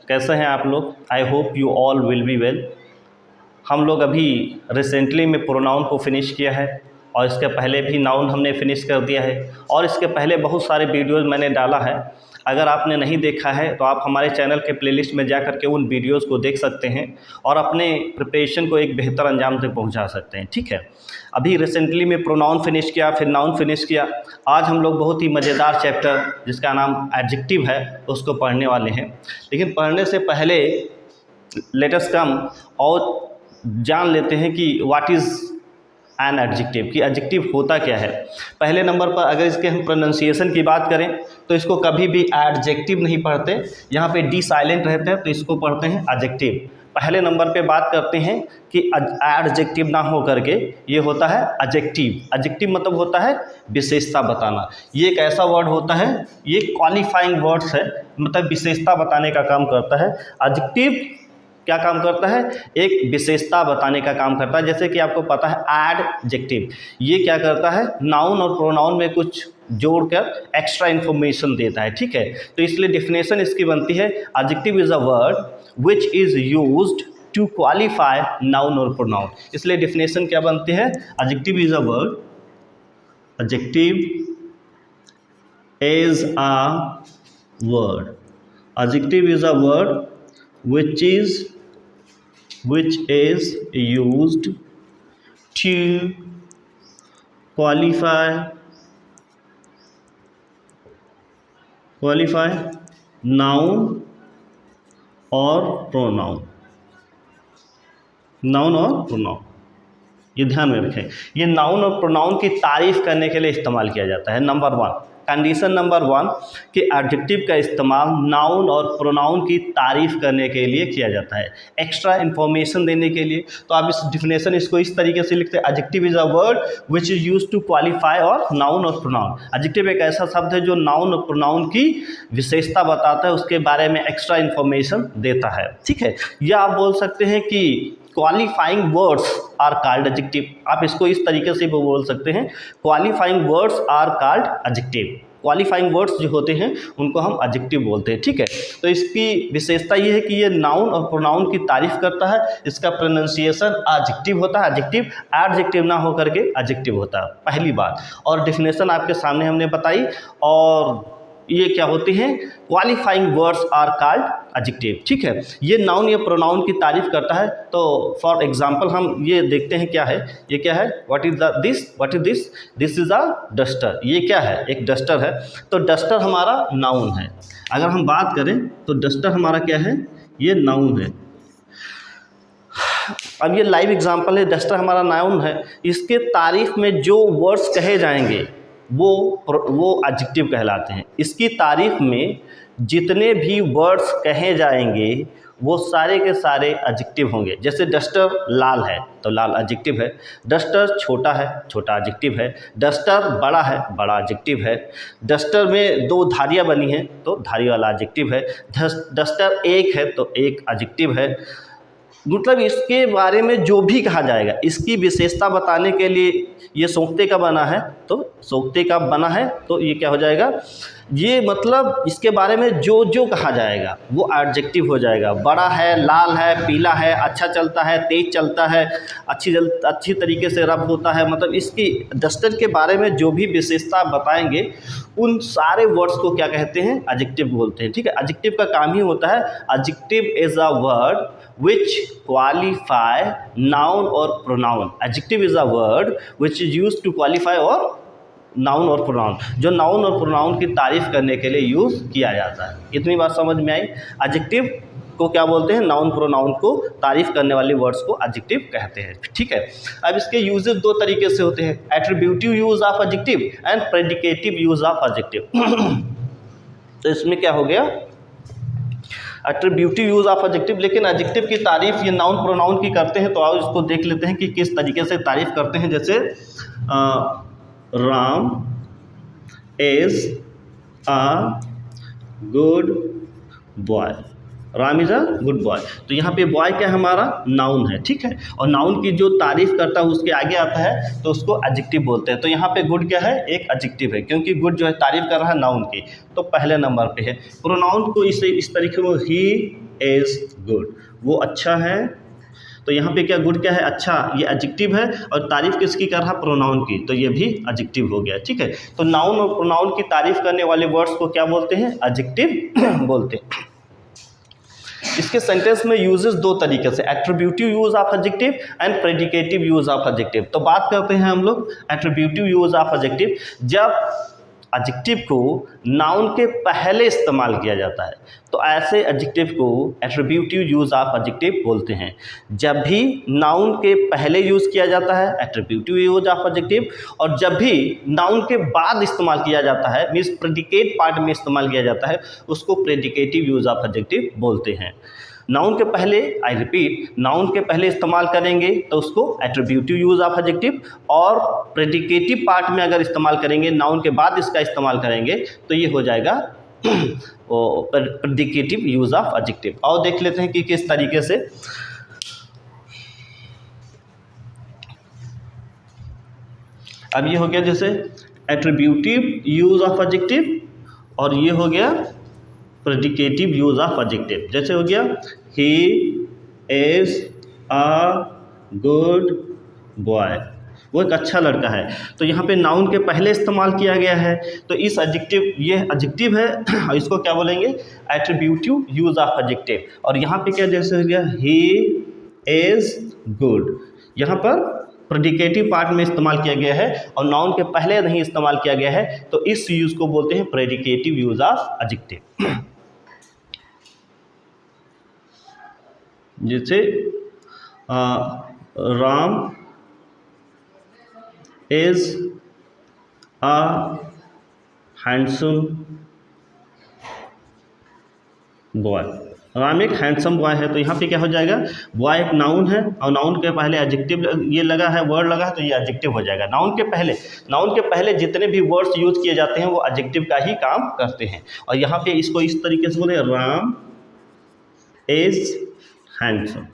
कैसे हैं आप लोग? I hope you all will be well. हम लोग अभी रिसेंटली में प्रोनाउन को फिनिश किया है और इसके पहले भी नाउन हमने फिनिश कर दिया है और इसके पहले बहुत सारे वीडियोज़ मैंने डाला है। अगर आपने नहीं देखा है तो आप हमारे चैनल के प्लेलिस्ट में जा कर के उन वीडियोज़ को देख सकते हैं और अपने प्रिपरेशन को एक बेहतर अंजाम तक पहुंचा सकते हैं। ठीक है, अभी रिसेंटली में प्रोनाउन फिनिश किया, फिर नाउन फिनिश किया। आज हम लोग बहुत ही मज़ेदार चैप्टर जिसका नाम एडजेक्टिव है उसको पढ़ने वाले हैं। लेकिन पढ़ने से पहले लेट अस कम और जान लेते हैं कि व्हाट इज़ एन एडजेक्टिव, कि एडजेक्टिव होता क्या है। पहले नंबर पर अगर इसके हम प्रोनाउंसिएशन की बात करें तो इसको कभी भी एडजेक्टिव नहीं पढ़ते, यहाँ पे डी साइलेंट रहते हैं तो इसको पढ़ते हैं एडजेक्टिव। पहले नंबर पे बात करते हैं कि एडजेक्टिव ना हो करके ये होता है एडजेक्टिव। एडजेक्टिव मतलब होता है विशेषता बताना। ये एक ऐसा वर्ड होता है, ये क्वालिफाइंग वर्ड्स है, मतलब विशेषता बताने का काम करता है। एडजेक्टिव क्या काम करता है? एक विशेषता बताने का काम करता है। जैसे कि आपको पता है एडजेक्टिव ये क्या करता है, नाउन और प्रोनाउन में कुछ जोड़कर एक्स्ट्रा इन्फॉर्मेशन देता है। ठीक है, तो इसलिए डेफिनेशन इसकी बनती है adjective is a word which is used to qualify noun और प्रोनाउन। इसलिए डेफिनेशन क्या बनती है? Adjective is a word, adjective is a word, adjective is a word which is used to qualify noun और pronoun। Noun और pronoun ये ध्यान में रखें, ये नाउन और प्रोनाउन की तारीफ करने के लिए इस्तेमाल किया जाता है। Number one, condition number one कि एडजेक्टिव का इस्तेमाल नाउन और प्रोनाउन की तारीफ करने के लिए किया जाता है, एक्स्ट्रा इन्फॉर्मेशन देने के लिए। तो आप इस डिफिनेशन इसको इस तरीके से लिखते हैं, adjective is a word which is used to qualify और नाउन और प्रोनाउन। एडजेक्टिव एक ऐसा शब्द है जो नाउन और प्रोनाउन की विशेषता बताता है, उसके बारे में एक्स्ट्रा इन्फॉर्मेशन देता है। ठीक है, या आप बोल सकते हैं कि qualifying words are called adjective. आप इसको इस तरीके से भी बोल सकते हैं, qualifying words are called adjective. Qualifying words जो होते हैं उनको हम एडजेक्टिव बोलते हैं। ठीक है, तो इसकी विशेषता ये है कि ये नाउन और प्रोनाउन की तारीफ करता है, इसका प्रोनाउंसिएशन एडजेक्टिव होता है, एडजेक्टिव ना हो करके एडजेक्टिव होता है, पहली बात। और डिफिनेशन आपके सामने हमने बताई। और ये क्या होती हैं? Qualifying words are called adjective. ठीक है, ये नाउन या प्रोनाउन की तारीफ करता है। तो फॉर एग्जांपल हम ये देखते हैं क्या है, ये क्या है, what is this? This is a duster. ये क्या है? एक डस्टर है। तो डस्टर हमारा नाउन है। अगर हम बात करें तो डस्टर हमारा क्या है? ये नाउन है। अब ये लाइव एग्जांपल है, डस्टर हमारा नाउन है। इसके तारीफ में जो वर्ड्स कहे जाएंगे वो एडजेक्टिव कहलाते हैं। इसकी तारीफ में जितने भी वर्ड्स कहे जाएंगे वो सारे के सारे एडजेक्टिव होंगे। जैसे डस्टर लाल है तो लाल एडजेक्टिव है, डस्टर छोटा है, छोटा एडजेक्टिव है, डस्टर बड़ा है, बड़ा एडजेक्टिव है, डस्टर में दो धारियाँ बनी हैं तो धारी वाला एडजेक्टिव है, डस्टर एक है तो एक एडजेक्टिव है। मतलब इसके बारे में जो भी कहा जाएगा, इसकी विशेषता बताने के लिए ये सोख्ते का बना है तो सोख्ते का बना है तो ये क्या हो जाएगा? ये मतलब इसके बारे में जो जो कहा जाएगा वो एडजेक्टिव हो जाएगा। बड़ा है, लाल है, पीला है, अच्छा चलता है, तेज चलता है, अच्छी तरीके से रब होता है, मतलब इसकी डस्टर के बारे में जो भी विशेषता बताएंगे उन सारे वर्ड्स को क्या कहते हैं? एडजेक्टिव बोलते हैं। ठीक है, एडजेक्टिव का काम ही होता है, adjective is a word which qualify noun or pronoun। adjective is a word which is used to qualify और नाउन और प्रोनाउन, जो नाउन और प्रोनाउन की तारीफ करने के लिए यूज़ किया जाता है। इतनी बात समझ में आई? एडजेक्टिव को क्या बोलते हैं? नाउन प्रोनाउन को तारीफ करने वाले वर्ड्स को एडजेक्टिव कहते हैं। ठीक है, अब इसके यूजेस दो तरीके से होते हैं, attributive use of adjective and predicative use of adjective. तो इसमें क्या हो गया? Attributive use of adjective. लेकिन एडजेक्टिव की तारीफ ये नाउन प्रोनाउन की करते हैं, तो आओ इसको देख लेते हैं कि किस तरीके से तारीफ करते हैं। जैसे Ram is a good boy. Ram is a good boy. तो यहाँ पे बॉय क्या हमारा नाउन है, ठीक है। और नाउन की जो तारीफ करता है उसके आगे आता है तो उसको एडजेक्टिव बोलते हैं। तो यहाँ पे गुड क्या है, एक एडजेक्टिव है, क्योंकि गुड जो है तारीफ कर रहा है नाउन की, तो पहले नंबर पे है। प्रोनाउन को इस तरीके में, ही इज़ गुड, वो अच्छा है। तो यहाँ पे क्या गुड क्या है, अच्छा, ये एडजेक्टिव है। और तारीफ किसकी कर रहा, प्रोनाउन की, तो ये भी एडजेक्टिव हो गया, ठीक है। तो नाउन और प्रोनाउन की तारीफ करने वाले वर्ड्स को क्या बोलते हैं, एडजेक्टिव बोलते हैं। इसके सेंटेंस में यूजेस दो तरीके से, attributive use of adjective and predicative use of adjective. तो बात करते हैं हम लोग एट्रीब्यूटिव यूज ऑफ एडजेक्टिव। जब एडजेक्टिव को नाउन के पहले इस्तेमाल किया जाता है तो ऐसे एडजेक्टिव को एट्रीब्यूटिव यूज ऑफ एडजेक्टिव बोलते हैं। जब भी नाउन के पहले यूज़ किया जाता है एट्रीब्यूटिव यूज ऑफ एडजेक्टिव, और जब भी नाउन के बाद इस्तेमाल किया जाता है, मीन्स प्रेडिकेट पार्ट में इस्तेमाल किया जाता है, उसको प्रेडिकेटिव यूज ऑफ एडजेक्टिव बोलते हैं। नाउन के पहले, आई रिपीट, नाउन के पहले इस्तेमाल करेंगे तो उसको एट्रीब्यूटिव यूज ऑफ एडजेक्टिव, और प्रेडिकेटिव पार्ट में अगर इस्तेमाल करेंगे, नाउन के बाद इसका इस्तेमाल करेंगे तो ये हो जाएगा प्रेडिकेटिव यूज ऑफ एडजेक्टिव। और देख लेते हैं कि किस तरीके से। अब ये हो गया जैसे एट्रीब्यूटिव यूज ऑफ एडजेक्टिव, और ये हो गया प्रेडिकेटिव यूज ऑफ एडजेक्टिव। जैसे हो गया he is a good boy, वो एक अच्छा लड़का है। तो यहाँ पे नाउन के पहले इस्तेमाल किया गया है, तो इस एडजेक्टिव, ये एडजेक्टिव है और इसको क्या बोलेंगे, एट्रीब्यूटिव यूज ऑफ एडजेक्टिव। और यहाँ पे क्या जैसे हो गया ही इज़ गुड, यहाँ पर प्रेडिकेटिव पार्ट में इस्तेमाल किया गया है और नाउन के पहले नहीं इस्तेमाल किया गया है, तो इस यूज़ को बोलते हैं प्रेडिकेटिव यूज ऑफ एडजेक्टिव। जैसे Ram is a handsome boy, Ram एक हैंडसम बॉय है। तो यहाँ पे क्या हो जाएगा, बॉय एक नाउन है और नाउन के पहले एडजेक्टिव ये लगा है, वर्ड लगा है, तो ये एडजेक्टिव हो जाएगा। नाउन के पहले जितने भी वर्ड्स यूज किए जाते हैं वो एडजेक्टिव का ही काम करते हैं। और यहाँ पे इसको इस तरीके से बोले, राम इज़ हैंडसम,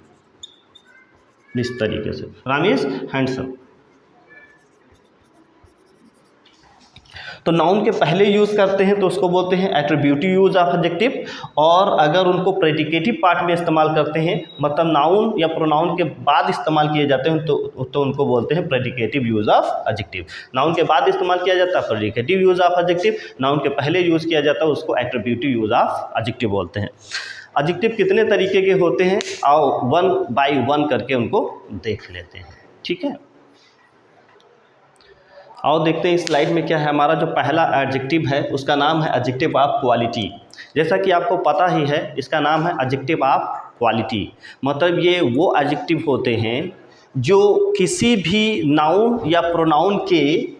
इस तरीके से, राम इज़ हैंडसम। तो नाउन के पहले यूज़ करते हैं तो उसको बोलते हैं एट्रीब्यूटिव यूज ऑफ एडजेक्टिव, और अगर उनको प्रेडिकेटिव पार्ट में इस्तेमाल करते हैं, मतलब नाउन या प्रोनाउन के बाद इस्तेमाल किए जाते हैं, तो उनको बोलते हैं predicative use of adjective. Noun के बाद इस्तेमाल किया जाता है predicative use of adjective, noun के पहले यूज़ किया जाता है उसको एट्रीब्यूटिव यूज ऑफ एडजेक्टिव बोलते हैं। एडजेक्टिव कितने तरीके के होते हैं, आओ वन बाय वन करके उनको देख लेते हैं, ठीक है। और देखते हैं इस स्लाइड में क्या है। हमारा जो पहला एडजेक्टिव है उसका नाम है एडजेक्टिव ऑफ क्वालिटी। जैसा कि आपको पता ही है, इसका नाम है एडजेक्टिव ऑफ क्वालिटी। मतलब ये वो एडजेक्टिव होते हैं जो किसी भी नाउन या प्रोनाउन के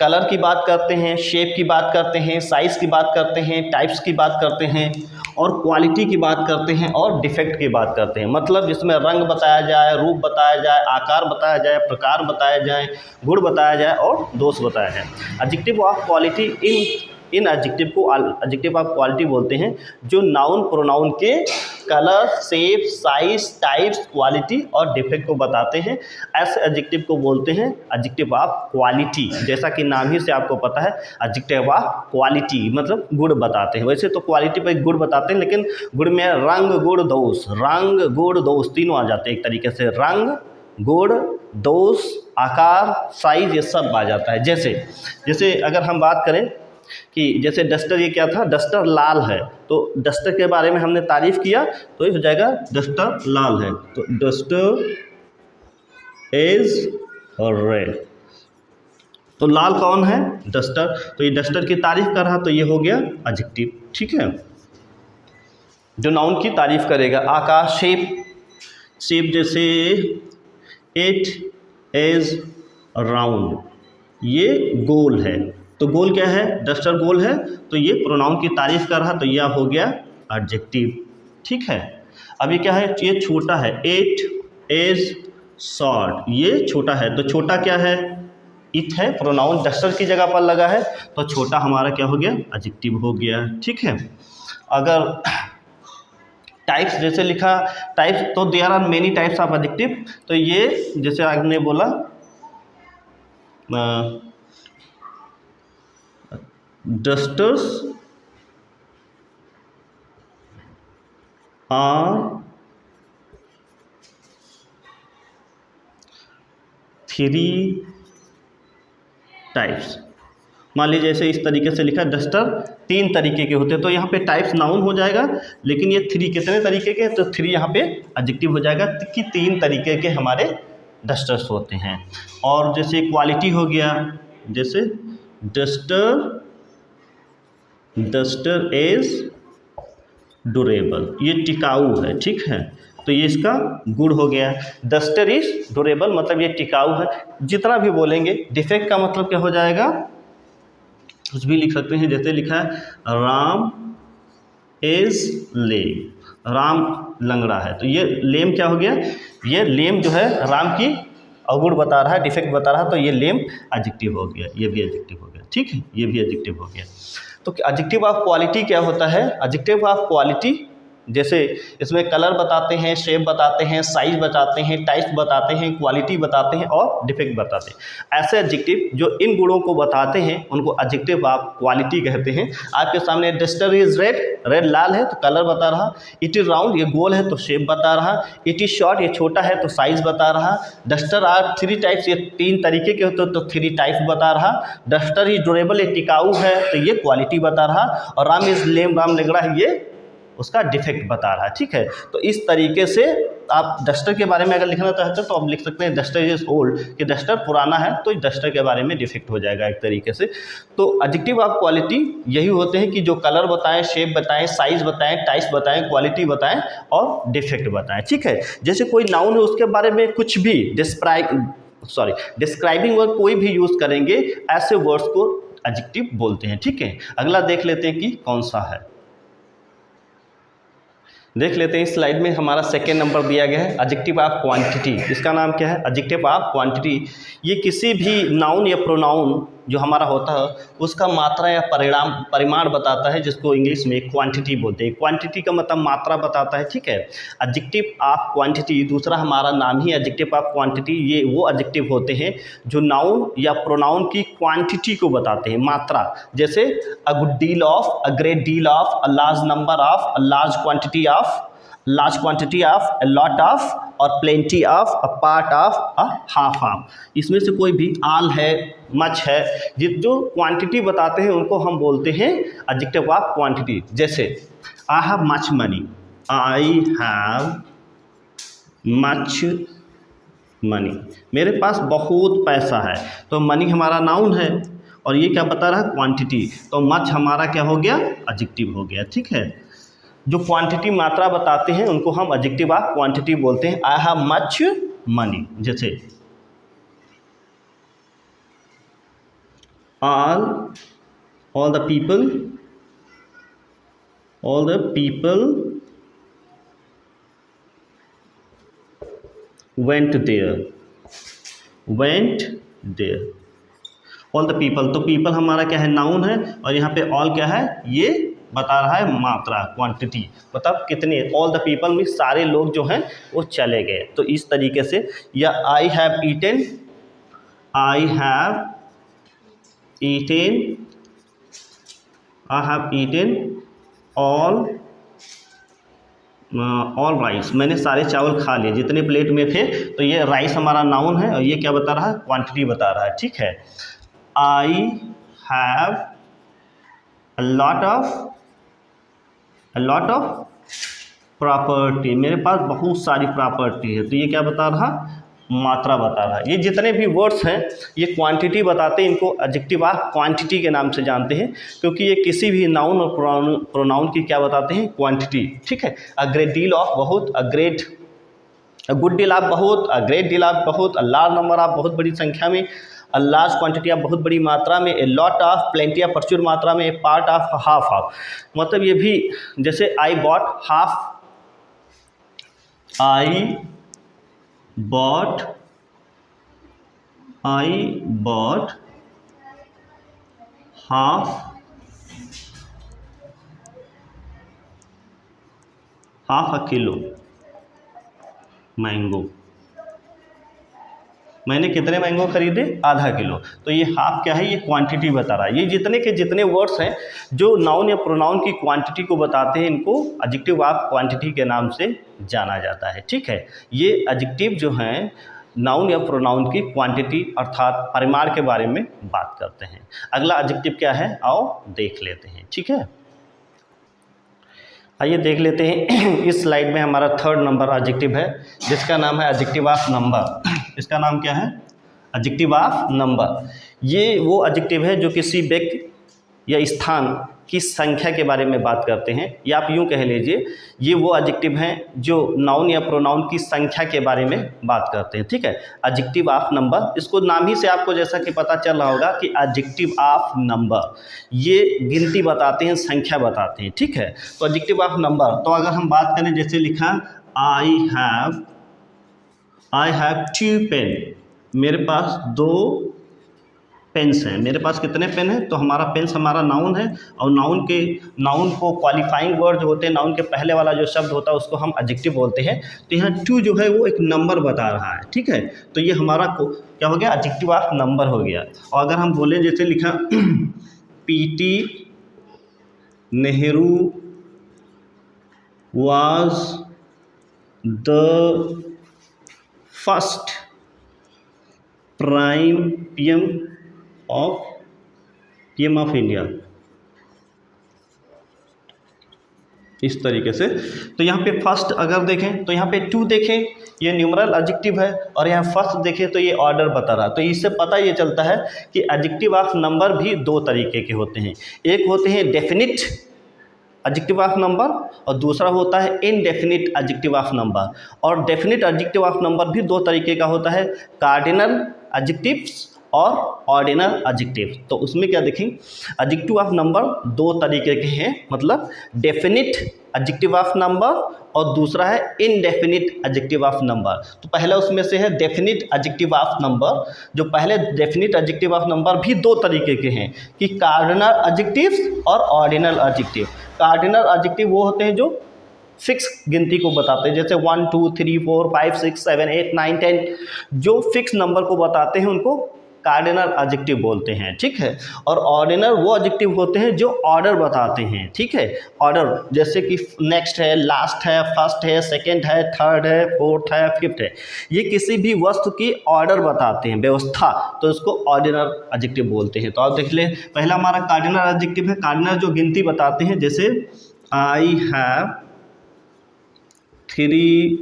कलर की बात करते हैं, शेप की बात करते हैं, साइज़ की बात करते हैं, टाइप्स की बात करते हैं, और क्वालिटी की बात करते हैं, और डिफेक्ट की बात करते हैं। मतलब जिसमें रंग बताया जाए, रूप बताया जाए, आकार बताया जाए, प्रकार बताया जाए, गुण बताया जाए और दोष बताया जाए। Adjective of quality, in adjective को एडजेक्टिव ऑफ क्वालिटी बोलते हैं, जो नाउन प्रोनाउन के colour, shape, size, types, quality और डिफेक्ट को बताते हैं। ऐसे एडजेक्टिव को बोलते हैं एडजेक्टिव ऑफ क्वालिटी। जैसा कि नाम ही से आपको पता है, एडजेक्टिव ऑफ क्वालिटी मतलब गुण बताते हैं। वैसे तो क्वालिटी पर गुण बताते हैं, लेकिन गुण में रंग, गुण, दोष, रंग, गुण, दोष तीनों आ जाते हैं एक तरीके से। रंग, गुण, दोष, आकार, साइज, ये सब आ जाता है। जैसे अगर हम बात करें कि जैसे डस्टर, ये क्या था, डस्टर लाल है, तो डस्टर के बारे में हमने तारीफ किया तो ये हो जाएगा डस्टर लाल है। तो डस्टर इज रेड, तो लाल कौन है, डस्टर। तो ये डस्टर की तारीफ कर रहा, तो ये हो गया एडजेक्टिव, ठीक है, जो नाउन की तारीफ करेगा। आकार, शेप जैसे इट इज राउंड, ये गोल है, तो गोल क्या है, डस्टर गोल है, तो ये प्रोनाउन की तारीफ कर रहा, तो यह हो गया एडजेक्टिव, ठीक है। अब ये क्या है, ये छोटा है, इट इज शॉर्ट, ये छोटा है, तो छोटा क्या है, इट है, प्रोनाउन डस्टर की जगह पर लगा है, तो छोटा हमारा क्या हो गया, एडजेक्टिव हो गया, ठीक है। अगर टाइप्स जैसे लिखा टाइप्स, तो there are many types of adjective. तो ये जैसे आपने बोला डस्टर्स आर 3 टाइप्स। मान लीजिए जैसे इस तरीके से लिखा डस्टर 3 तरीके के होते हैं, तो यहाँ पे टाइप्स नाउन हो जाएगा, लेकिन ये 3 कितने तरीके के, तो 3 यहाँ पे एडजेक्टिव हो जाएगा कि 3 तरीके के हमारे डस्टर्स होते हैं। और जैसे क्वालिटी हो गया, जैसे डस्टर इज ड्यूरेबल, ये टिकाऊ है, ठीक है, तो ये इसका गुण हो गया। डस्टर इज ड्यूरेबल मतलब ये टिकाऊ है। जितना भी बोलेंगे, डिफेक्ट का मतलब क्या हो जाएगा, कुछ भी लिख सकते हैं। जैसे लिखा है राम इज लेम, राम लंगड़ा है, तो ये लेम क्या हो गया, ये लेम जो है राम की अवगुण बता रहा है, डिफेक्ट बता रहा है, तो ये लेम एडजेक्टिव हो गया, ये भी एडजेक्टिव हो गया, ठीक है, ये भी एडजेक्टिव हो गया। तो एडजेक्टिव ऑफ क्वालिटी क्या होता है, एडजेक्टिव ऑफ क्वालिटी जैसे इसमें कलर बताते हैं, शेप बताते हैं, साइज बताते हैं, टाइप बताते हैं, क्वालिटी बताते हैं और डिफेक्ट बताते हैं। ऐसे एडजेक्टिव जो इन गुणों को बताते हैं उनको एडजेक्टिव ऑफ क्वालिटी कहते हैं। आपके सामने डस्टर इज रेड, रेड लाल है तो कलर बता रहा। इट इज राउंड, ये गोल है तो शेप बता रहा। इट इज शॉर्ट, ये छोटा है तो साइज बता रहा। डस्टर आर 3 टाइप्स, ये 3 तरीके के होते तो 3 टाइप्स बता रहा। डस्टर इज ड्यूरेबल, ये टिकाऊ है तो ये क्वालिटी बता रहा। और राम इज लेम, राम लंगड़ा है, ये उसका डिफेक्ट बता रहा है, ठीक है। तो इस तरीके से आप डस्टर के बारे में अगर लिखना चाहते हैं तो आप लिख सकते हैं डस्टर इज ओल्ड, कि डस्टर पुराना है तो डस्टर के बारे में डिफेक्ट हो जाएगा एक तरीके से। तो एडजेक्टिव ऑफ क्वालिटी यही होते हैं कि जो कलर बताएं, शेप बताएं, साइज बताएं, टाइप्स बताएं, क्वालिटी बताएं और डिफेक्ट बताएं, ठीक है। जैसे कोई नाउन है उसके बारे में कुछ भी डिस्क्राइबिंग वर्ड कोई भी यूज़ करेंगे, ऐसे वर्ड्स को एडजेक्टिव बोलते हैं, ठीक है। अगला देख लेते हैं कि कौन सा है, देख लेते हैं। इस स्लाइड में हमारा सेकेंड नंबर दिया गया है एडजेक्टिव ऑफ क्वांटिटी। इसका नाम क्या है, एडजेक्टिव ऑफ क्वांटिटी। ये किसी भी नाउन या प्रोनाउन जो हमारा होता है उसका मात्रा या परिमाण बताता है, जिसको इंग्लिश में क्वांटिटी बोलते हैं। क्वांटिटी का मतलब मात्रा बताता है, ठीक है। एडजेक्टिव ऑफ क्वांटिटी दूसरा हमारा नाम ही एडजेक्टिव ऑफ क्वांटिटी। ये वो एडजेक्टिव होते हैं जो नाउन या प्रोनाउन की क्वांटिटी को बताते हैं, मात्रा। जैसे a good deal of, a great deal of, a large number of, a large quantity of, large quantity of, a lot of और plenty of, a part of, a half of। इसमें से कोई भी all है, much है, जो quantity बताते हैं उनको हम बोलते हैं एडजेक्टिव ऑफ क्वांटिटी। जैसे I have much money, I have much money, मेरे पास बहुत पैसा है, तो मनी हमारा नाउन है और ये क्या बता रहा है, क्वांटिटी। तो मच हमारा क्या हो गया, एडजेक्टिव हो गया, ठीक है। जो क्वांटिटी मात्रा बताते हैं उनको हम एडजेक्टिव ऑफ क्वांटिटी बोलते हैं। आई हैव मच मनी, जैसे all the people went there, all the people. तो पीपल हमारा क्या है, नाउन है, और यहाँ पे ऑल क्या है, ये बता रहा है मात्रा, क्वांटिटी, मतलब कितने। ऑल द पीपल में सारे लोग जो हैं वो चले गए। तो इस तरीके से, या I have eaten all rice, मैंने सारे चावल खा लिए, जितने प्लेट में थे। तो ये राइस हमारा नाउन है और ये क्या बता रहा है, क्वांटिटी बता रहा है, ठीक है। I have a lot of property, मेरे पास बहुत सारी प्रॉपर्टी है, तो ये क्या बता रहा, मात्रा बता रहा है। ये जितने भी वर्ड्स हैं ये क्वांटिटी बताते हैं, इनको एडजेक्टिव ऑफ क्वांटिटी के नाम से जानते हैं, क्योंकि ये किसी भी नाउन और प्रोनाउन की क्या बताते हैं, क्वांटिटी, ठीक है। अ ग्रेट डील ऑफ, बहुत, अ गुड डील ऑफ, बहुत, अ ग्रेट डील ऑफ, बहुत, अ लार्ज नंबर ऑफ, बहुत बड़ी संख्या में, अ लार्ज क्वांटिटी ऑफ, बहुत बड़ी मात्रा में, a lot of, plenty of, प्रचुर मात्रा में, ए पार्ट ऑफ, हाफ ऑफ। मतलब ये भी, जैसे I bought half half a kilo mango, मैंने कितने मैंगो खरीदे, आधा किलो। तो ये हाफ क्या है, ये क्वांटिटी बता रहा है। ये जितने के जितने वर्ड्स हैं जो नाउन या प्रोनाउन की क्वांटिटी को बताते हैं, इनको एडजेक्टिव ऑफ क्वांटिटी के नाम से जाना जाता है। ठीक है, ये एडजेक्टिव जो हैं नाउन या प्रोनाउन की क्वांटिटी अर्थात परिमाण के बारे में बात करते हैं। अगला एडजेक्टिव क्या है, आओ देख लेते हैं। ठीक है, आइए देख लेते हैं। इस स्लाइड में हमारा 3rd नंबर एडजेक्टिव है, जिसका नाम है एडजेक्टिव ऑफ नंबर। इसका नाम क्या है, एडजेक्टिव ऑफ नंबर। ये वो एडजेक्टिव है जो किसी व्यक्ति या स्थान की संख्या के बारे में बात करते हैं, या आप यूँ कह लीजिए ये वो एडजेक्टिव हैं जो नाउन या प्रोनाउन की संख्या के बारे में बात करते हैं। ठीक है, एडजेक्टिव ऑफ नंबर, इसको नाम ही से आपको जैसा कि पता चल रहा होगा कि एडजेक्टिव ऑफ नंबर, ये गिनती बताते हैं, संख्या बताते हैं। ठीक है, तो एडजेक्टिव ऑफ नंबर, तो अगर हम बात करें जैसे लिखा आई हैव 2 पेन, मेरे पास 2 पेन्स हैं। मेरे पास कितने पेन हैं, तो हमारा पेन्स हमारा नाउन है, और नाउन को क्वालिफाइंग वर्ड जो होते हैं, नाउन के पहले वाला जो शब्द होता है उसको हम एडजेक्टिव बोलते हैं। तो यहाँ 2 जो है वो एक नंबर बता रहा है। ठीक है, तो ये हमारा क्या हो गया, एडजेक्टिव ऑफ नंबर हो गया। और अगर हम बोलें जैसे लिखा PT Nehru was the first prime PM of India, इस तरीके से। तो यहाँ पे फर्स्ट अगर देखें तो यहाँ पे 2 देखें, ये न्यूमरल एडजेक्टिव है, और यहाँ फर्स्ट देखें तो ये ऑर्डर बता रहा है। तो इससे पता ये चलता है कि एडजेक्टिव ऑफ नंबर भी 2 तरीके के होते हैं। एक होते हैं डेफिनिट एडजेक्टिव ऑफ नंबर, और दूसरा होता है इनडेफिनिट एडजेक्टिव ऑफ नंबर। और डेफिनिट एडजेक्टिव ऑफ नंबर भी 2 तरीके का होता है, कार्डिनल एडजेक्टिव्स और ऑर्डिनल एडजेक्टिव। तो उसमें क्या देखें, एडजेक्टिव ऑफ नंबर 2 तरीके के हैं, मतलब डेफिनिट एडजेक्टिव ऑफ नंबर और दूसरा है इनडेफिनिट एडजेक्टिव ऑफ नंबर। तो पहला उसमें से है डेफिनिट एडजेक्टिव ऑफ नंबर। जो पहले डेफिनिट एडजेक्टिव ऑफ नंबर भी 2 तरीके के हैं कि कार्डिनल एडजेक्टिव्स और ऑर्डिनल एडजेक्टिव। कार्डिनल एडजेक्टिव वो होते हैं जो फिक्स गिनती को बताते हैं, जैसे 1 2 3 4 5 6 7 8 9 10, जो फिक्स नंबर को बताते हैं उनको कार्डिनल एडजेक्टिव बोलते हैं। ठीक है, और ऑर्डिनल वो एडजेक्टिव होते हैं जो ऑर्डर बताते हैं। ठीक है, ऑर्डर जैसे कि नेक्स्ट है, लास्ट है, फर्स्ट है, सेकंड है, थर्ड है, फोर्थ है, फिफ्थ है, ये किसी भी वस्तु की ऑर्डर बताते हैं, व्यवस्था, तो इसको ऑर्डिनल एडजेक्टिव बोलते हैं। तो आप देख लें, पहला हमारा कार्डिनल एडजेक्टिव है। कार्डिनल जो गिनती बताते हैं, जैसे आई हैव 3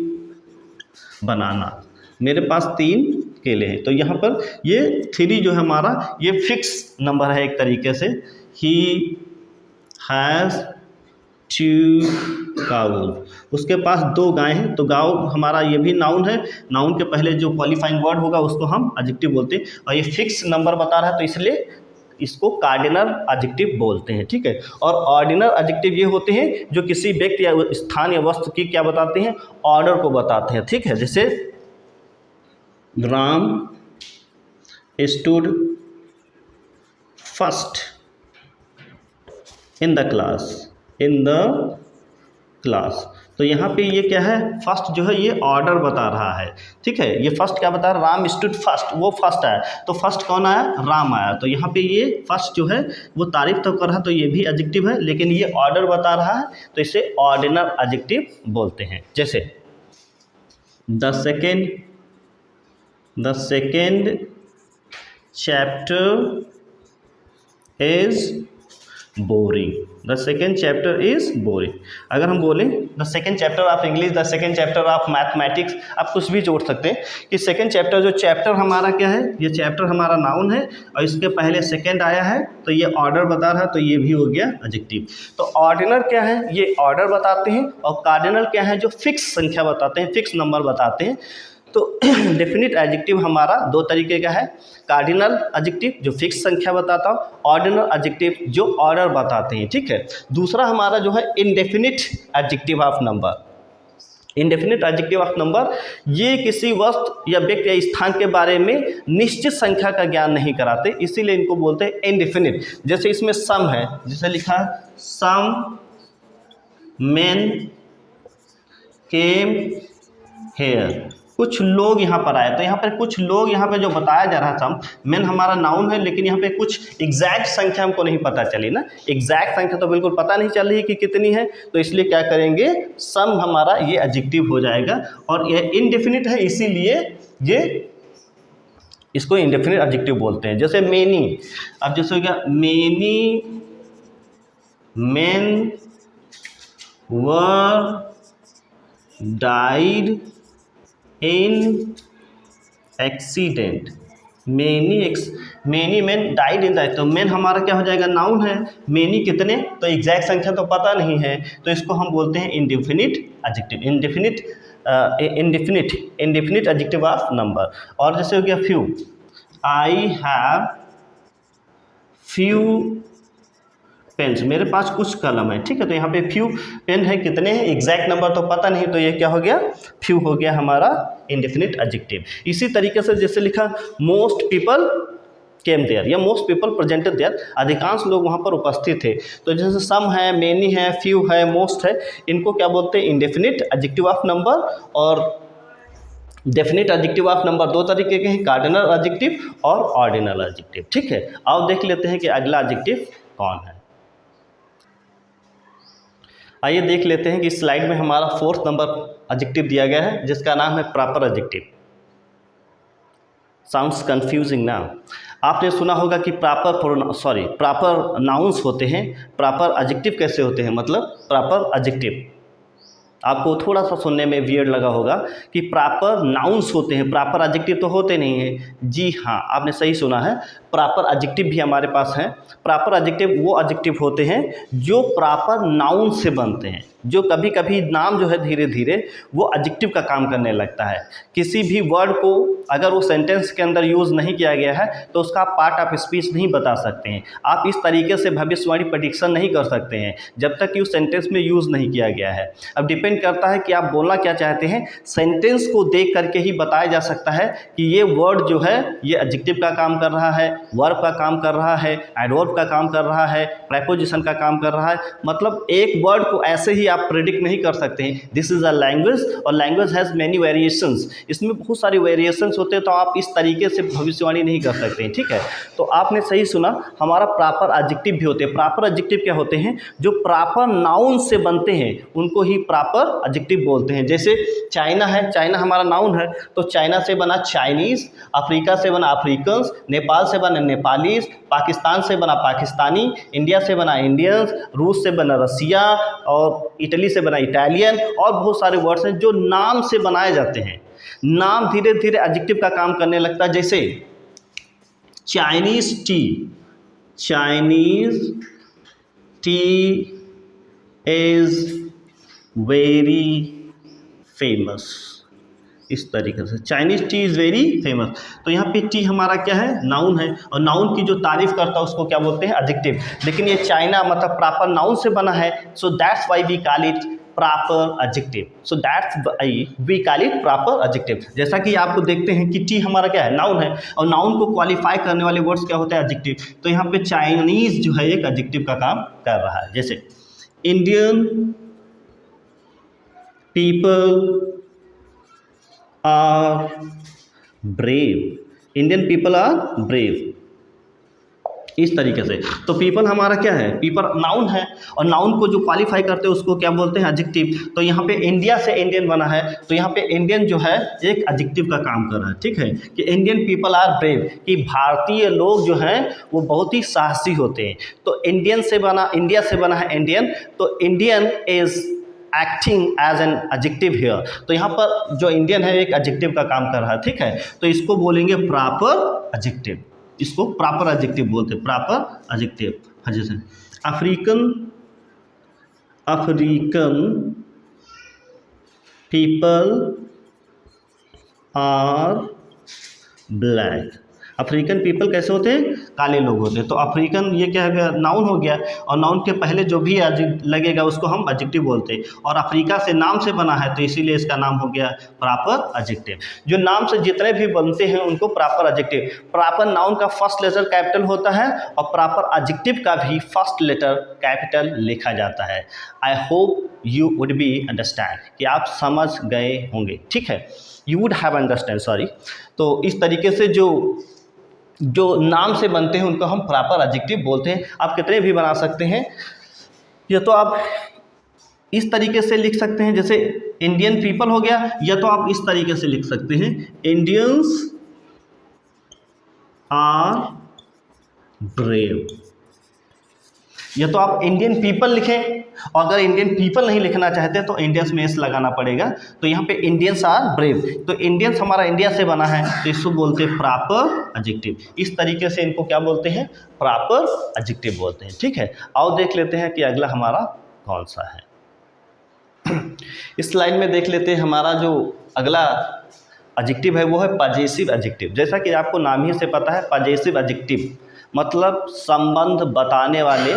बनाना, मेरे पास 3 केले हैं। तो यहाँ पर ये 3 जो है हमारा ये फिक्स नंबर है एक तरीके से। ही हैज़ 2 काउज, उसके पास 2 गाय हैं। तो गाँव हमारा ये भी नाउन है, नाउन के पहले जो क्वालिफाइंग वर्ड होगा उसको हम एडजेक्टिव बोलते हैं, और ये फिक्स नंबर बता रहा है तो इसलिए इसको कार्डिनल एडजेक्टिव बोलते हैं। ठीक है, और ऑर्डिनल एडजेक्टिव ये होते हैं जो किसी व्यक्ति या स्थान या वस्तु की क्या बताते हैं, ऑर्डर को बताते हैं। ठीक है, जैसे Ram stood first in the class. तो यहाँ पे ये क्या है, फर्स्ट जो है ये ऑर्डर बता रहा है। ठीक है, ये फर्स्ट क्या बता रहा है, राम स्टूड फर्स्ट, वो फर्स्ट आया, तो फर्स्ट कौन आया, राम आया। तो यहाँ पे ये फर्स्ट जो है वो तारीफ तो कर रहा है, तो ये भी एडजेक्टिव है, लेकिन ये ऑर्डर बता रहा है, तो इसे ऑर्डिनल एडजेक्टिव बोलते हैं। जैसे the second chapter is boring, the second chapter is boring. अगर हम बोलें the second chapter of English, the second chapter of mathematics, आप कुछ भी जोड़ सकते हैं कि सेकेंड चैप्टर, जो चैप्टर हमारा क्या है, ये चैप्टर हमारा नाउन है और इसके पहले सेकेंड आया है, तो ये ऑर्डर बता रहा है, तो ये भी हो गया एडजेक्टिव। तो ऑर्डिनल क्या है, ये ऑर्डर बताते हैं, और कार्डिनल क्या है, जो फिक्स संख्या बताते हैं, फिक्स नंबर बताते हैं। तो डेफिनिट एडजेक्टिव हमारा 2 तरीके का है, कार्डिनल एडजेक्टिव जो फिक्स संख्या बताता हूँ, ऑर्डिनल एडजेक्टिव जो ऑर्डर बताते हैं। ठीक है, दूसरा हमारा जो है indefinite adjective of number. Indefinite adjective of number ये किसी वस्तु या व्यक्ति या स्थान के बारे में निश्चित संख्या का ज्ञान नहीं कराते, इसीलिए इनको बोलते हैं इनडेफिनिट। जैसे इसमें सम है, जैसे लिखा है सम मेन केम हेयर, कुछ लोग यहाँ पर आए। तो यहाँ पर कुछ लोग, यहाँ पे जो बताया जा रहा था, मेन हमारा नाउन है, लेकिन यहाँ पे कुछ एग्जैक्ट संख्या हमको नहीं पता चली ना, एग्जैक्ट संख्या तो बिल्कुल पता नहीं चल रही कि कितनी है, तो इसलिए क्या करेंगे, सम हमारा ये एडजेक्टिव हो जाएगा। और ये इनडेफिनिट है, इसीलिए ये इसको इंडेफिनिट एडजेक्टिव बोलते हैं। जैसे मेनी, अब जैसे हो गया many main were died in accident, many man died in that, तो मैन हमारा क्या हो जाएगा, नाउन है, मेनी कितने, तो एग्जैक्ट संख्या तो पता नहीं है, तो इसको हम बोलते हैं indefinite adjective, indefinite adjective of number. और जैसे हो गया few, I have few pens, मेरे पास कुछ कलम है, ठीक है, तो यहाँ पे फ्यू पेन है, कितने हैं, एग्जैक्ट नंबर तो पता नहीं, तो ये क्या हो गया, फ्यू हो गया हमारा इंडेफिनिट एडजेक्टिव। इसी तरीके से जैसे लिखा मोस्ट पीपल केम देयर या मोस्ट पीपल प्रेजेंटेड देयर, अधिकांश लोग वहाँ पर उपस्थित थे। तो जैसे सम है, मेनी है, फ्यू है, मोस्ट है, इनको क्या बोलते हैं, इंडेफिनिट एडजेक्टिव ऑफ नंबर। और डेफिनेट एडजेक्टिव ऑफ नंबर दो तरीके के हैं, कार्डिनल एडजेक्टिव और ऑर्डिनल एडजेक्टिव, ठीक है। अब देख लेते हैं कि अगला एडजेक्टिव कौन है। आइए देख लेते हैं कि इस स्लाइड में हमारा 4th नंबर एडजेक्टिव दिया गया है, जिसका नाम है प्रॉपर एडजेक्टिव। साउंड्स कंफ्यूजिंग ना, आपने सुना होगा कि प्रॉपर नाउन्स होते हैं, प्रॉपर एडजेक्टिव कैसे होते हैं, मतलब प्रॉपर एडजेक्टिव आपको थोड़ा सा सुनने में वियर्ड लगा होगा कि प्रॉपर नाउन्स होते हैं, प्रॉपर एडजेक्टिव तो होते नहीं हैं। जी हाँ, आपने सही सुना है, प्रॉपर एडजेक्टिव भी हमारे पास हैं। प्रॉपर एडजेक्टिव वो एडजेक्टिव होते हैं जो प्रॉपर नाउन से बनते हैं, जो कभी कभी नाम जो है धीरे धीरे वो एडजेक्टिव का काम करने लगता है। किसी भी वर्ड को अगर वो सेंटेंस के अंदर यूज़ नहीं किया गया है तो उसका पार्ट ऑफ स्पीच नहीं बता सकते हैं। आप इस तरीके से भविष्यवाणी प्रेडिक्शन नहीं कर सकते हैं जब तक कि उस सेंटेंस में यूज़ नहीं किया गया है। अब डिपेंड करता है कि आप बोलना क्या चाहते हैं, सेंटेंस को देख करके ही बताया जा सकता है कि ये वर्ड जो है ये एडजेक्टिव का काम कर रहा है, वर्ब का काम कर रहा है, एडवर्ब का काम कर रहा है, प्रीपोजिशन का काम कर रहा है। मतलब एक वर्ड को ऐसे ही आप प्रेडिक्ट नहीं कर सकते हैं। दिस इज़ अ लैंग्वेज और लैंग्वेज हैज़ मैनी वेरिएशंस, इसमें बहुत सारी वेरिएशंस होते हैं, तो आप इस तरीके से भविष्यवाणी नहीं कर सकते हैं, ठीक है। तो आपने सही सुना, हमारा प्रॉपर एडजेक्टिव भी होते हैं। प्रॉपर एडजेक्टिव क्या होते हैं, जो प्रॉपर नाउन से बनते हैं उनको ही प्रॉपर एडजेक्टिव बोलते हैं। जैसे चाइना है, चाइना हमारा नाउन है, तो चाइना से बना चाइनीज़, अफ्रीका से बना अफ्रीकन्स, नेपाल से बना नेपालीज, पाकिस्तान से बना पाकिस्तानी, इंडिया से बना इंडियंस, रूस से बना रसिया और इटली से बना इटालियन, और बहुत सारे वर्ड्स हैं जो नाम से बनाए जाते हैं। नाम धीरे धीरे एडजेक्टिव का काम करने लगता है। जैसे Chinese T, Chinese T is very famous, इस तरीके से Chinese T is very famous. तो यहाँ पे टी हमारा क्या है, नाउन है, और नाउन की जो तारीफ करता है उसको क्या बोलते हैं, एडजेक्टिव। लेकिन ये चाइना मतलब प्रॉपर नाउन से बना है, so that's why we call it proper adjective. So that's why we call it proper adjective. जैसा कि आपको देखते हैं कि टी हमारा क्या है, नाउन है, और नाउन को क्वालिफाई करने वाले वर्ड्स क्या होते हैं, एडजेक्टिव। तो यहाँ पे चाइनीज जो है एक एडजेक्टिव का काम कर रहा है। जैसे Indian people are brave, Indian people are brave, इस तरीके से। तो पीपल हमारा क्या है, पीपल नाउन है, और नाउन को जो क्वालिफाई करते हैं उसको क्या बोलते हैं, एडजेक्टिव। तो यहाँ पे इंडिया से इंडियन बना है, तो यहाँ पे इंडियन जो है एक एडजेक्टिव का काम कर रहा है, ठीक है, कि इंडियन पीपल आर ब्रेव, कि भारतीय लोग जो हैं वो बहुत ही साहसी होते हैं। तो इंडियन से बना, इंडिया से बना है इंडियन, तो Indian is acting as an adjective here. तो यहाँ पर जो इंडियन है एक एडजेक्टिव का काम कर रहा है, ठीक है, तो इसको बोलेंगे प्रॉपर एडजेक्टिव, इसको प्रॉपर एडजेक्टिव बोलते हैं, प्रॉपर एडजेक्टिव। हाँ, जैसे African people are black, African people कैसे होते हैं, काले लोग होते हैं। तो अफ्रीकन ये क्या है, नाउन हो गया, और नाउन के पहले जो भी लगेगा उसको हम एडजेक्टिव बोलते हैं, और अफ्रीका से नाम से बना है तो इसीलिए इसका नाम हो गया प्रॉपर एडजेक्टिव। जो नाम से जितने भी बनते हैं उनको प्रॉपर एडजेक्टिव। प्रॉपर नाउन का फर्स्ट लेटर कैपिटल होता है और प्रॉपर एडजेक्टिव का भी फर्स्ट लेटर कैपिटल लिखा जाता है। I hope you would be understand, कि आप समझ गए होंगे, ठीक है, you would have understand, sorry. तो इस तरीके से जो नाम से बनते हैं उनको हम प्रॉपर एडजेक्टिव बोलते हैं। आप कितने भी बना सकते हैं, या तो आप इस तरीके से लिख सकते हैं जैसे इंडियन पीपल हो गया, या तो आप इस तरीके से लिख सकते हैं इंडियंस आर ब्रेव, या तो आप इंडियन पीपल लिखें, और अगर इंडियन पीपल नहीं लिखना चाहते तो इंडियंस में एस लगाना पड़ेगा। तो यहाँ पे इंडियंस आर ब्रेव, तो इंडियंस हमारा इंडिया से बना है तो इसको बोलते हैं प्रॉपर एडजेक्टिव। इस तरीके से इनको क्या बोलते हैं, प्रॉपर एडजेक्टिव बोलते हैं, ठीक है। आओ देख लेते हैं कि अगला हमारा कौन सा है। इस स्लाइड में देख लेते हैं हमारा जो अगला एडजेक्टिव है वो है पजेसिव एडजेक्टिव। जैसा कि आपको नाम ही से पता है, पजेसिव एडजेक्टिव मतलब संबंध बताने वाले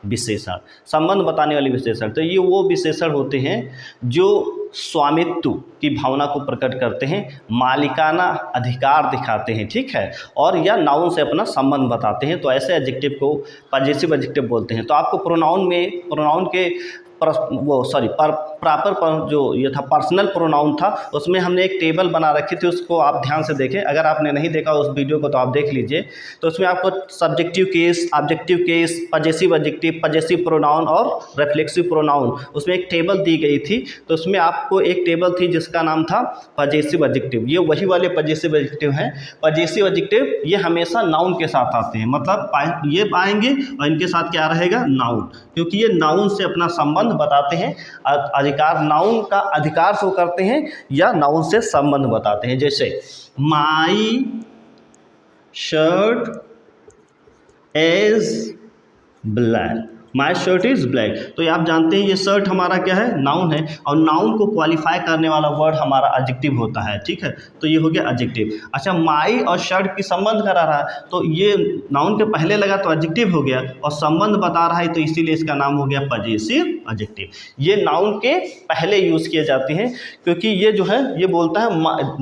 विशेषण, संबंध बताने वाले विशेषण। तो ये वो विशेषण होते हैं जो स्वामित्व की भावना को प्रकट करते हैं, मालिकाना अधिकार दिखाते हैं, ठीक है, और या नाउन से अपना संबंध बताते हैं। तो ऐसे एडजेक्टिव को पजेसिव एडजेक्टिव बोलते हैं। तो आपको प्रोनाउन के प्रॉपर जो ये था पर्सनल प्रोनाउन था, उसमें हमने एक टेबल बना रखी थी, उसको आप ध्यान से देखें। अगर आपने नहीं देखा उस वीडियो को तो आप देख लीजिए। तो उसमें आपको subjective case, objective case, possessive adjective, possessive pronoun और रिफ्लेक्सिव प्रोनाउन, उसमें एक टेबल दी गई थी। तो उसमें आपको एक टेबल थी जिसका नाम था पजेसिव एडजेक्टिव। ये वही वाले पजेसिव एडजेक्टिव हैं। पजेसिव एडजेक्टिव ये हमेशा नाउन के साथ आते हैं, मतलब ये आएंगे और इनके साथ क्या रहेगा, नाउन, क्योंकि ये नाउन से अपना संबंध बताते हैं। अधिकार, नाउन का अधिकार शो करते हैं या नाउन से संबंध बताते हैं। जैसे my shirt is black, my shirt is black. तो ये आप जानते हैं ये शर्ट हमारा क्या है, नाउन है, और नाउन को क्वालिफाई करने वाला वर्ड हमारा एडजेक्टिव होता है, ठीक है। तो ये हो गया एडजेक्टिव। अच्छा, माई और शर्ट की संबंध करा रहा है तो ये नाउन के पहले लगा तो एडजेक्टिव हो गया, और संबंध बता रहा है तो इसीलिए इसका नाम हो गया पजेसिव एडजेक्टिव। ये नाउन के पहले यूज़ किए जाते हैं, क्योंकि ये जो है ये बोलता है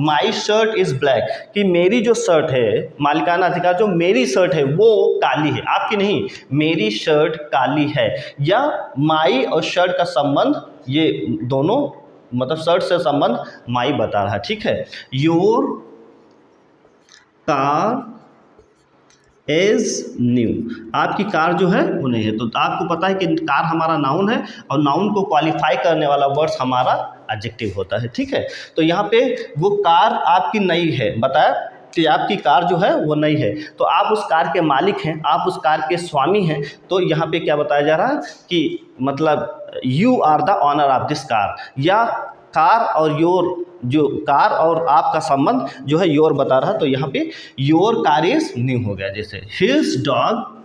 माई शर्ट इज़ ब्लैक, कि मेरी जो शर्ट है, मालिकाना अधिकार, जो मेरी शर्ट है वो काली है, आपकी नहीं, मेरी शर्ट काली है। या माई और शर्ट का संबंध, ये दोनों मतलब शर्ट से संबंध माई बता रहा है, ठीक है। योर कार इज न्यू, आपकी कार जो है वो नहीं है। तो आपको पता है कि कार हमारा नाउन है और नाउन को क्वालिफाई करने वाला वर्ड्स हमारा एडजेक्टिव होता है, ठीक है। तो यहाँ पे वो कार आपकी नई है, बताया कि आपकी कार जो है वो नई है, तो आप उस कार के मालिक हैं, आप उस कार के स्वामी हैं। तो यहाँ पे क्या बताया जा रहा है कि मतलब you are the owner of this car, या कार और योर, जो कार और आपका संबंध जो है योर बता रहा है। तो यहाँ पे योर कार इज न्यू हो गया। जैसे his dog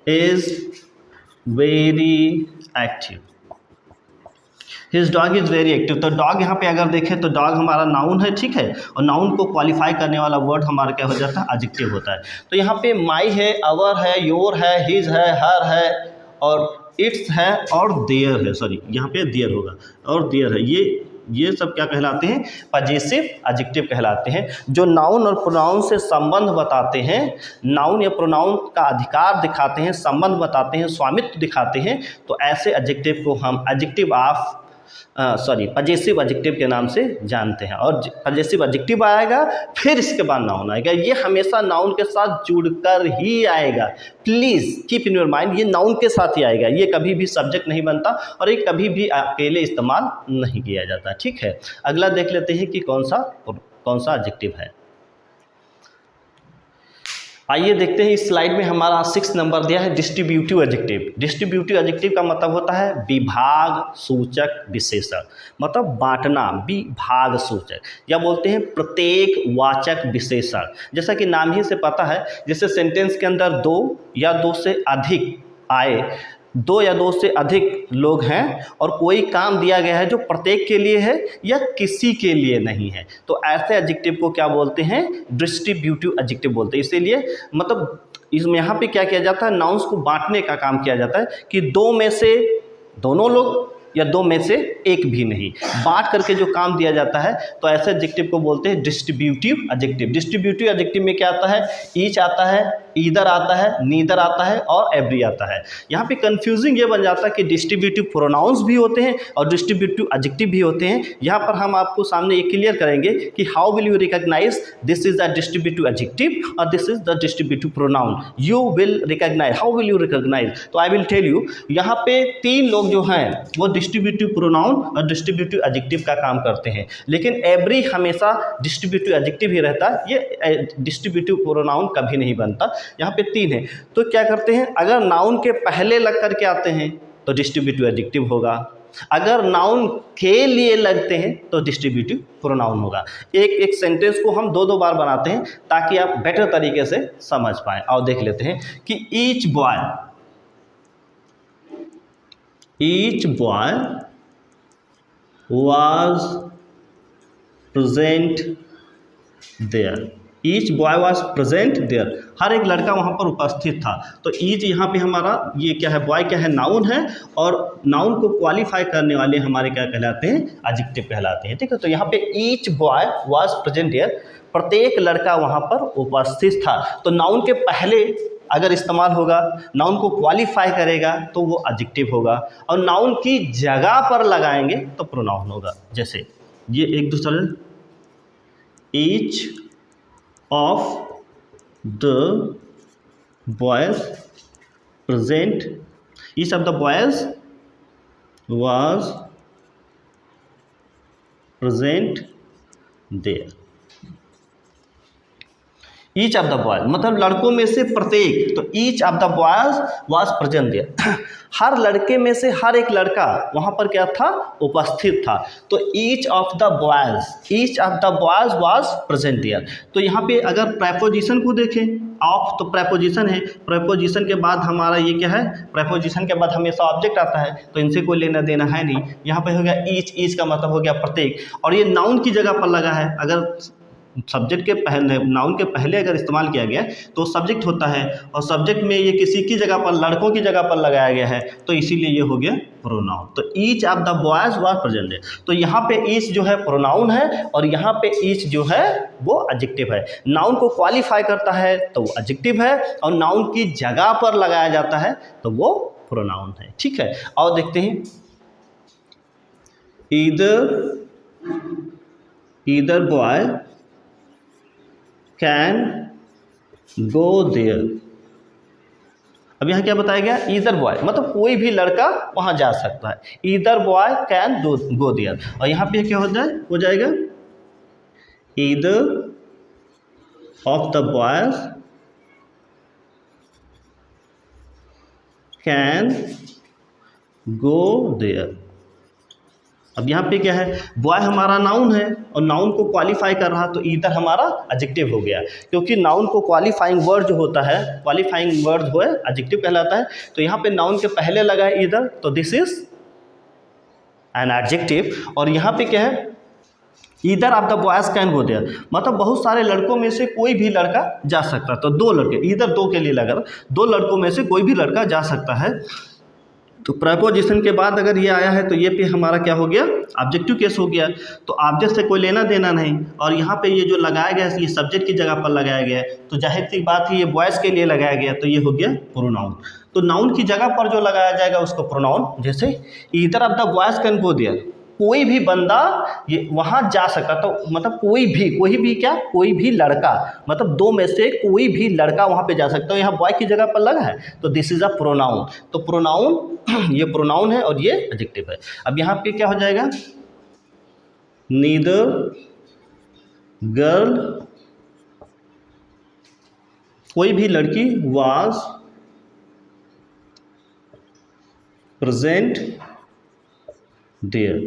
is very active, his dog is very active. तो डॉग यहाँ पे अगर देखें तो डॉग हमारा नाउन है, ठीक है, और नाउन को क्वालिफाई करने वाला वर्ड हमारा क्या हो जाता है, एडजेक्टिव होता है। तो यहाँ पे माई है, अवर है, योर है, हिज है, हर है, और इट्स है, और देयर है, सॉरी यहाँ पे देयर होगा, और देयर है। ये सब क्या कहलाते हैं, पजेसिव एडजेक्टिव कहलाते हैं, जो नाउन और प्रोनाउन से संबंध बताते हैं, नाउन या प्रोनाउन का अधिकार दिखाते हैं, संबंध बताते हैं, स्वामित्व दिखाते हैं। तो ऐसे एडजेक्टिव को हम एडजेक्टिव ऑफ पजेसिव एडजेक्टिव के नाम से जानते हैं। और पजेसिव एडजेक्टिव आएगा फिर इसके बाद नाउन आएगा, ये हमेशा नाउन के साथ जुड़कर ही आएगा। Please keep in your mind, ये नाउन के साथ ही आएगा, ये कभी भी सब्जेक्ट नहीं बनता और ये कभी भी अकेले इस्तेमाल नहीं किया जाता, ठीक है। अगला देख लेते हैं कि कौन सा एडजेक्टिव है। आइए देखते हैं, इस स्लाइड में हमारा 6 नंबर दिया है डिस्ट्रीब्यूटिव एडजेक्टिव। डिस्ट्रीब्यूटिव एडजेक्टिव का मतलब होता है विभाग सूचक विशेषण, मतलब बांटना, विभाग सूचक, या बोलते हैं प्रत्येक वाचक विशेषण। जैसा कि नाम ही से पता है, जैसे सेंटेंस के अंदर 2 या 2 से अधिक आए दो या दो से अधिक लोग हैं और कोई काम दिया गया है जो प्रत्येक के लिए है या किसी के लिए नहीं है, तो ऐसे एडजेक्टिव को क्या बोलते हैं? डिस्ट्रीब्यूटिव एडजेक्टिव बोलते हैं। इसीलिए मतलब इसमें यहाँ पे क्या किया जाता है? नाउन्स को बांटने का काम किया जाता है कि दो में से दोनों लोग या दो में से एक भी नहीं, बांट करके जो काम दिया जाता है, तो ऐसे एडजेक्टिव को बोलते हैं डिस्ट्रीब्यूटिव एडजेक्टिव। डिस्ट्रीब्यूटिव एडजेक्टिव में क्या आता है? ईच आता है, ईदर आता है, नीदर आता है और एवरी आता है। यहाँ पे कंफ्यूजिंग ये बन जाता है कि डिस्ट्रीब्यूटिव प्रोनाउंस भी होते हैं और डिस्ट्रीब्यूटिव एडजेक्टिव भी होते हैं। यहाँ पर हम आपको सामने ये क्लियर करेंगे कि how will you recognise this is the distributive adjective और this is the distributive pronoun. You will recognise, how will you recognise? तो आई विल टेल यू, यहाँ पे तीन लोग जो हैं वो डिस्ट्रीब्यूटिव प्रोनाउन और डिस्ट्रीब्यूटिव एडजेक्टिव का काम करते हैं, लेकिन एवरी हमेशा डिस्ट्रीब्यूटिव एडजेक्टिव ही रहता है, ये डिस्ट्रीब्यूटिव प्रोनाउन कभी नहीं बनता। यहाँ पे तीन है, तो क्या करते हैं? अगर नाउन के पहले लग करके आते हैं तो डिस्ट्रीब्यूटिव एडजेक्टिव होगा, अगर नाउन के लिए लगते हैं तो डिस्ट्रीब्यूटिव प्रोनाउन होगा। एक सेंटेंस को हम दो बार बनाते हैं ताकि आप बेटर तरीके से समझ पाएं। और देख लेते हैं कि each boy was present there। Each boy was present there, हर एक लड़का वहाँ पर उपस्थित था। तो ईच यहाँ पे हमारा ये क्या है? बॉय क्या है? नाउन है, और नाउन को क्वालिफाई करने वाले हमारे क्या कहलाते हैं? एडजेक्टिव कहलाते हैं। ठीक है, तो यहाँ पे each boy was present there, प्रत्येक लड़का वहाँ पर उपस्थित था। तो नाउन के पहले अगर इस्तेमाल होगा, नाउन को क्वालिफाई करेगा तो वो एडजेक्टिव होगा, और नाउन की जगह पर लगाएंगे तो प्रोनाउन होगा। जैसे ये एक दूसरे, each of the boys present, each of the boys was present there. Each of the boys मतलब लड़कों में से प्रत्येक, तो each of the boys was present there, हर लड़के में से हर एक लड़का वहाँ पर क्या था? उपस्थित था। तो each of the boys was present there. तो यहाँ पे अगर प्रेपोजिशन को देखें, ऑफ तो प्रेपोजिशन है, प्रेपोजिशन के बाद हमारा ये क्या है? प्रेपोजिशन के बाद हमेशा ऑब्जेक्ट आता है, तो इनसे कोई लेना देना है नहीं। यहाँ पे हो गया ईच, ईच का मतलब हो गया प्रत्येक, और ये नाउन की जगह पर लगा है। अगर सब्जेक्ट के पहले, नाउन के पहले अगर इस्तेमाल किया गया तो सब्जेक्ट होता है, और सब्जेक्ट में ये किसी की जगह पर, लड़कों की जगह पर लगाया गया है, तो इसीलिए ये हो गया प्रोनाउन। तो each of the boys was present, तो यहाँ पे ईच जो है प्रोनाउन है, और यहाँ पे ईच जो है वो एडजेक्टिव है। नाउन को क्वालिफाई करता है तो वो एडजेक्टिव है, और नाउन की जगह पर लगाया जाता है तो वो प्रोनाउन है। ठीक है, और देखते हैं, either boy can go there. अब यहाँ क्या बताया गया? ईदर बॉय मतलब कोई भी लड़का वहाँ जा सकता है, either boy can go there. और यहाँ पे क्या हो जाएगा? Either of the boys can go there. अब यहाँ पे क्या है? बॉय हमारा नाउन है, और नाउन को क्वालिफाई कर रहा, तो ईदर हमारा एडजेक्टिव हो गया, क्योंकि नाउन को क्वालिफाइंग वर्ड जो होता है, क्वालिफाइंग वर्ड जो है एडजेक्टिव कहलाता है। तो यहाँ पे नाउन के पहले लगा है ईदर, तो दिस इज एन एडजेक्टिव। और यहाँ पे क्या है? Either of the boys can go there, मतलब बहुत सारे लड़कों में से कोई भी लड़का जा सकता है। तो दो लड़के, ईदर दो के लिए लगा, दो लड़कों में से कोई भी लड़का जा सकता है। तो प्रेपोजिशन के बाद अगर ये आया है तो ये पे हमारा क्या हो गया? ऑब्जेक्टिव केस हो गया। तो ऑब्जेक्ट से कोई लेना देना नहीं, और यहाँ पे ये जो लगाया गया है ये सब्जेक्ट की जगह पर लगाया गया है, तो जाहिर सी बात है ये बॉयज़ के लिए लगाया गया, तो ये हो गया प्रोनाउन। तो नाउन की जगह पर जो लगाया जाएगा उसको प्रोनाउन। जैसे either of the boys can go there, कोई भी बंदा ये वहाँ जा सकता, तो मतलब कोई भी क्या? कोई भी लड़का, मतलब दो में से कोई भी लड़का वहाँ पे जा सकता है। यहाँ बॉय की जगह पर लगा है, तो दिस इज़ अ प्रोनाउन। तो प्रोनाउन ये प्रोनाउन है और ये एडजेक्टिव है। अब यहाँ पे क्या हो जाएगा? नीदर गर्ल, कोई भी लड़की, वाज प्रेजेंट देयर,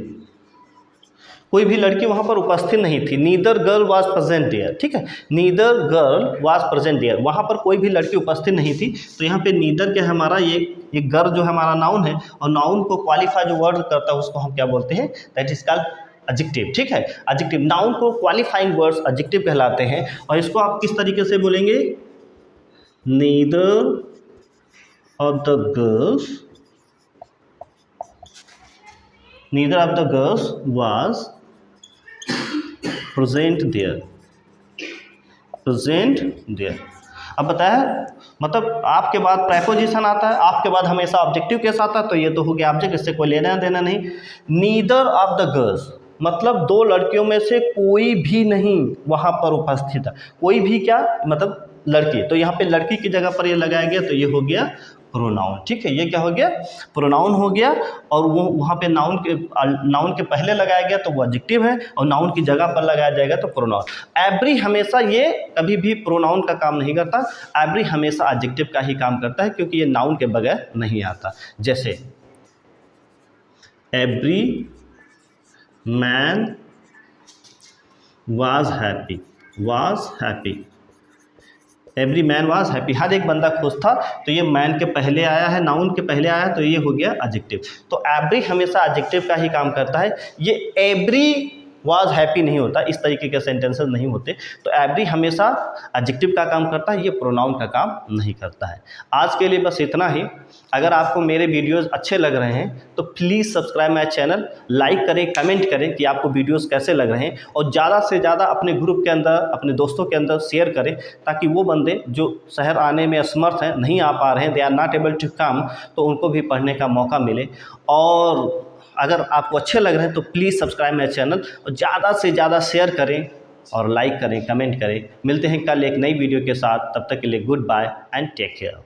कोई भी लड़की वहाँ पर उपस्थित नहीं थी। Neither girl was present there, ठीक है, neither girl was present there, वहाँ पर कोई भी लड़की उपस्थित नहीं थी। तो यहाँ पे नीदर क्या है हमारा, ये गर्ल जो है हमारा नाउन है, और नाउन को क्वालिफाई जो वर्ड करता है उसको हम क्या बोलते हैं, दैट इज कॉल्ड एडजेक्टिव, ठीक है। एडजेक्टिव, नाउन को क्वालिफाइंग वर्ड्स एडजेक्टिव कहलाते हैं। और इसको आप किस तरीके से बोलेंगे, neither of the girls, neither of the girls was present there, present there. अब बताया, मतलब आपके बाद प्रेपोजिशन आता है, आपके बाद हमेशा ऑब्जेक्टिव केस आता है, तो ये तो हो गया ऑब्जेक्ट, इससे कोई लेना देना नहीं। नीदर ऑफ द गर्ल्स मतलब दो लड़कियों में से कोई भी नहीं वहाँ पर उपस्थित है। कोई भी क्या मतलब लड़की, तो यहाँ पे लड़की की जगह पर ये लगाया गया, तो ये हो गया प्रोनाउन, ठीक है। ये क्या हो गया, प्रोनाउन हो गया। और वो वहाँ पे नाउन के पहले लगाया गया तो वो एडजेक्टिव है, और नाउन की जगह पर लगाया जाएगा तो प्रोनाउन। एवरी हमेशा ये कभी भी प्रोनाउन का काम नहीं करता, एवरी हमेशा एडजेक्टिव का ही काम करता है, क्योंकि ये नाउन के बगैर नहीं आता। जैसे every man was happy, was happy, every man was happy, हर एक बंदा खुश था, तो ये मैन के पहले आया है, नाउन के पहले आया है, तो ये हो गया एडजेक्टिव। तो एवरी हमेशा एडजेक्टिव का ही काम करता है, ये एवरी वाज हैप्पी नहीं होता, इस तरीके के सेंटेंसेस नहीं होते। तो एवरी हमेशा एडजेक्टिव का काम करता है, ये प्रोनाउन का काम नहीं करता है। आज के लिए बस इतना ही। अगर आपको मेरे वीडियोस अच्छे लग रहे हैं तो please subscribe my channel, like करें, कमेंट करें कि आपको वीडियोस कैसे लग रहे हैं, और ज़्यादा से ज़्यादा अपने ग्रुप के अंदर, अपने दोस्तों के अंदर शेयर करें, ताकि वो बंदे जो शहर आने में असमर्थ हैं, नहीं आ पा रहे हैं, they are not able to come, तो उनको भी पढ़ने का मौका मिले। और अगर आपको अच्छे लग रहे हैं तो प्लीज़ सब्सक्राइब माय चैनल, और ज़्यादा से ज़्यादा शेयर करें और लाइक करें, कमेंट करें। मिलते हैं कल एक नई वीडियो के साथ, तब तक के लिए goodbye and take care.